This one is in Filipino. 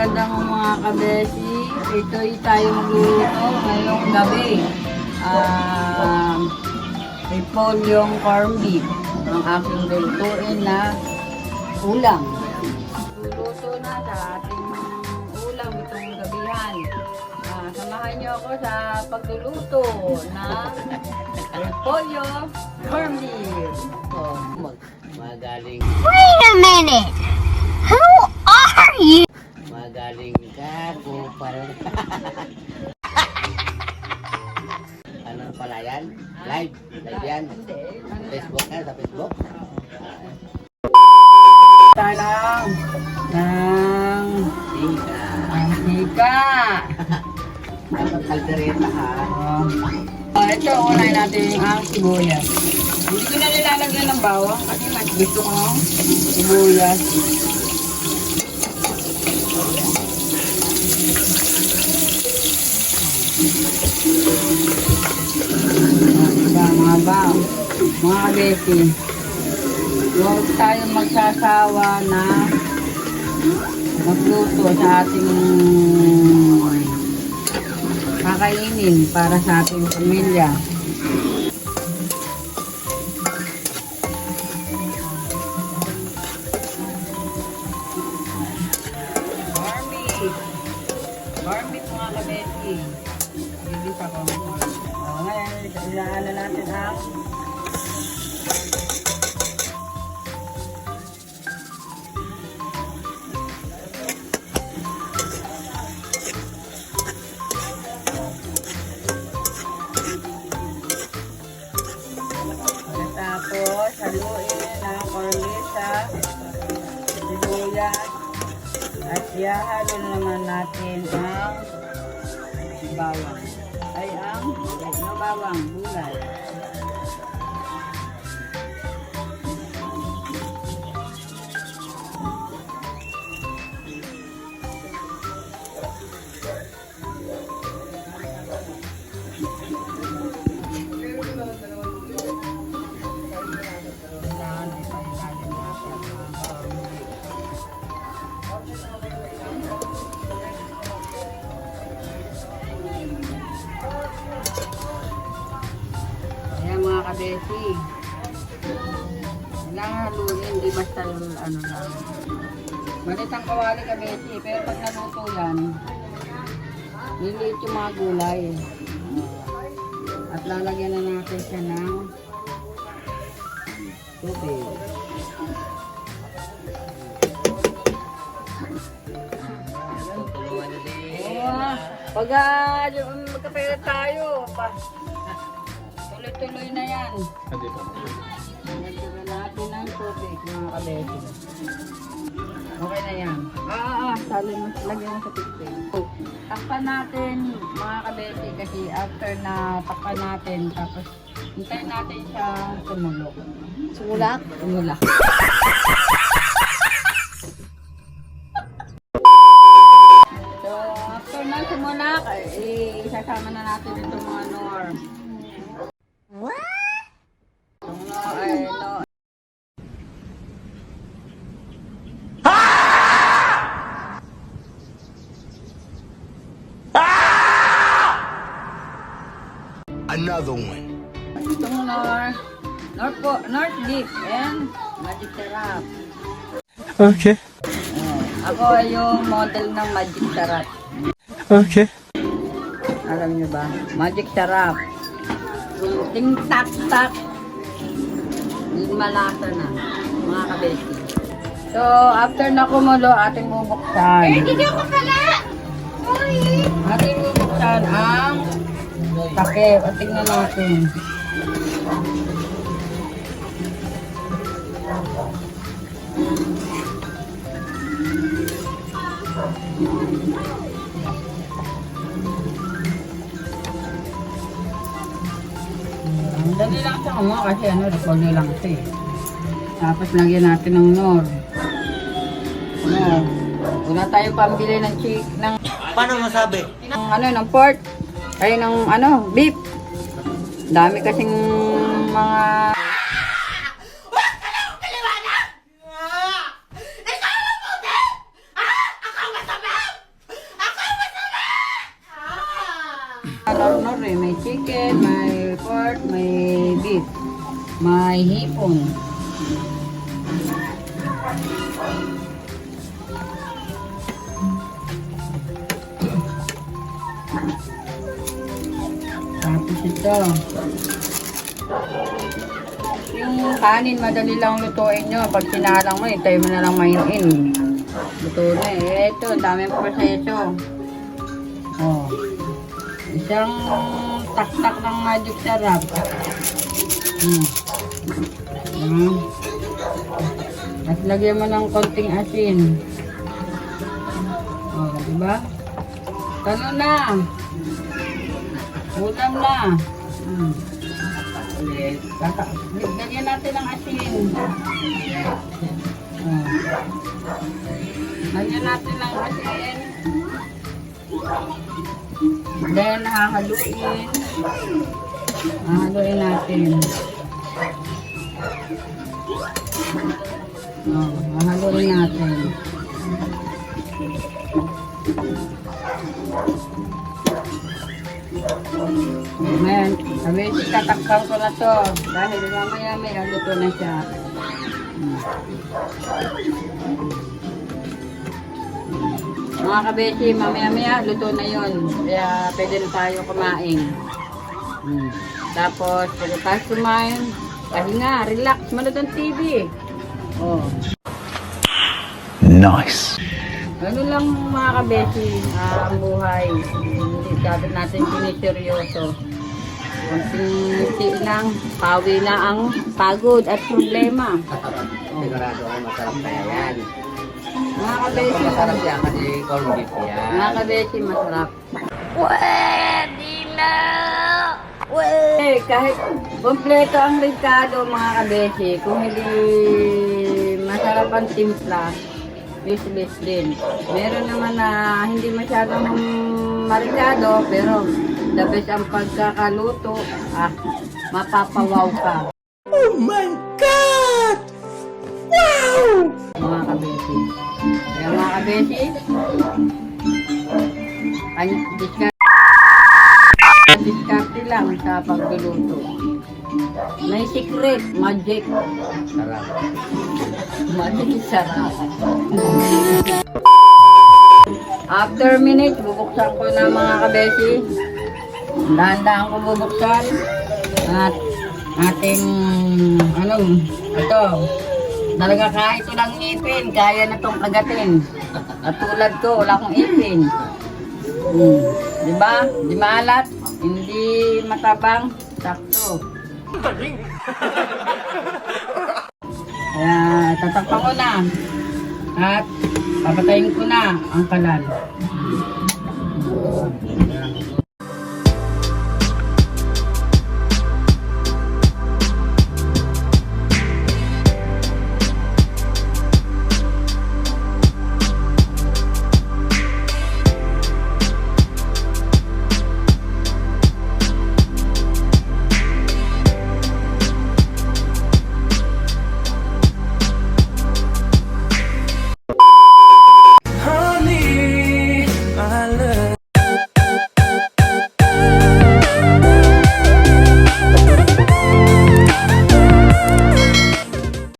magandang mga kabesi. Ito'y tayo magluluto ngayong gabi. Repolyong corned beef. Ang aking lulutuin na ulam. Luluto na sa ating ulam itong gabihan. Samahan niyo ako sa pagluluto na repolyo corned beef. Magaling. Wait a minute! Who are you? Magaling ka, kupal. Ano pala yan? Live? Live yan? Facebook ka? Sa Facebook? Talang ng mantika. Dapat kaldereta ha. Ito, unahin natin ang sibuyas. Hindi ko na nilalagyan ng bawang kasi mas gusto ko ng sibuyas. Mga kabesi, huwag tayong magsasawa na magluto sa ating kakainin para sa ating pamilya. Barbie mga kabesi. Bilis ako. Ngayon, ilaan na natin ang tapos haluin ang cornisa, sibuyas, at ihahalo naman natin ang bawang. Ay ang bawang, gulay. Mga kabesi, kailangan haluin, hindi basta ano lang. Malit ang kawali kabesi, pero pag naluto yan, niliit yung mga gulay. At lalagyan na natin siya ng tubig. Pag magkapera tayo, tuloy-tuloy na yan. Lagyan natin ng tubig, mga kabesi. Okay na yan. Lagyan mo sa tubig. Takpan natin, mga kabesi, kasi after na takpan natin, tapos hintayin natin siya tumulok. Sumulak? Tumulak. So, after na tumulak, isasama na natin itong mga norm. Another one. Itong North Beef and Magic Sarap. Okay. Ako ay yung model ng Magic Sarap. Okay. Alam nyo ba? Magic Sarap. Ting tak tak. Malasa na, mga kabesi. So, after na kumulo, ating bubuksan. Hindi ako pala! Ating bubuksan ang takip. At tingnan natin. Ang dali lang siya kumuha kasi repolyo lang ito eh. Tapos lagyan natin ng nor. Wala tayong pambili ng ng Paano masabi? ng pork. Ay ng beef. Dami kasing mga Nor may chicken, may pork, may beef, may hipon. Tapos ito. Yung kanin, madali lang lutuin nyo. Pag sinalang mo, itay mo na lang mainin. Luto na eh. Ito, daming proseso. Oh. Isang tak-tak ng magic sarap. At lagyan mo ng konting asin. Oh, diba? Talo na. Ulam na. Lagyan natin ng asin. Oh. Lagyan natin ng asin. Then, hahaluin. Hahaluin natin. Oh, hahaluin natin. Ayan. Sabi, tatakpan ko na to. Dahil mamaya may luto na siya. Mga kabesi, mamaya-maya, luto na yun. Kaya pwede na tayo kumain. Tapos, pwede tayo kumain. Pahinga, relax, manood ng TV. Oh. Nice. Ano lang mga kabesi, ang buhay. Hindi dapat natin siniseryoso. Kunting lang, pawi na ang pagod at problema. Sigurado ay masarap kaya yan. Mga kabesi, Masarap yan kasi corned beef yan. mga kabesi, masarap. Pwede na. Eh, kahit kompleto ang Ricardo mga kabesi, kung hindi masarap ang timpla, useless din. Meron naman na hindi masyadong marikado, pero the best ang pagkakaluto, mapapawaw ka. Oh my God! Wow! Mga kabesi. Kaya mga kabesi, diskarte lang sa pagluluto. May secret, magic. Sarap. Magic sarap. After minutes, bubuksan ko na mga kabesi. Dahan-dahan ko bubuksan. At ating, ito. Talaga kahit walang ngipin, kaya na itong kagatin. At tulad ko, wala akong ipin. Diba? Di maalat, hindi matabang, sakto. Kaya tatakpan ko na. At papatayin ko na ang kalan.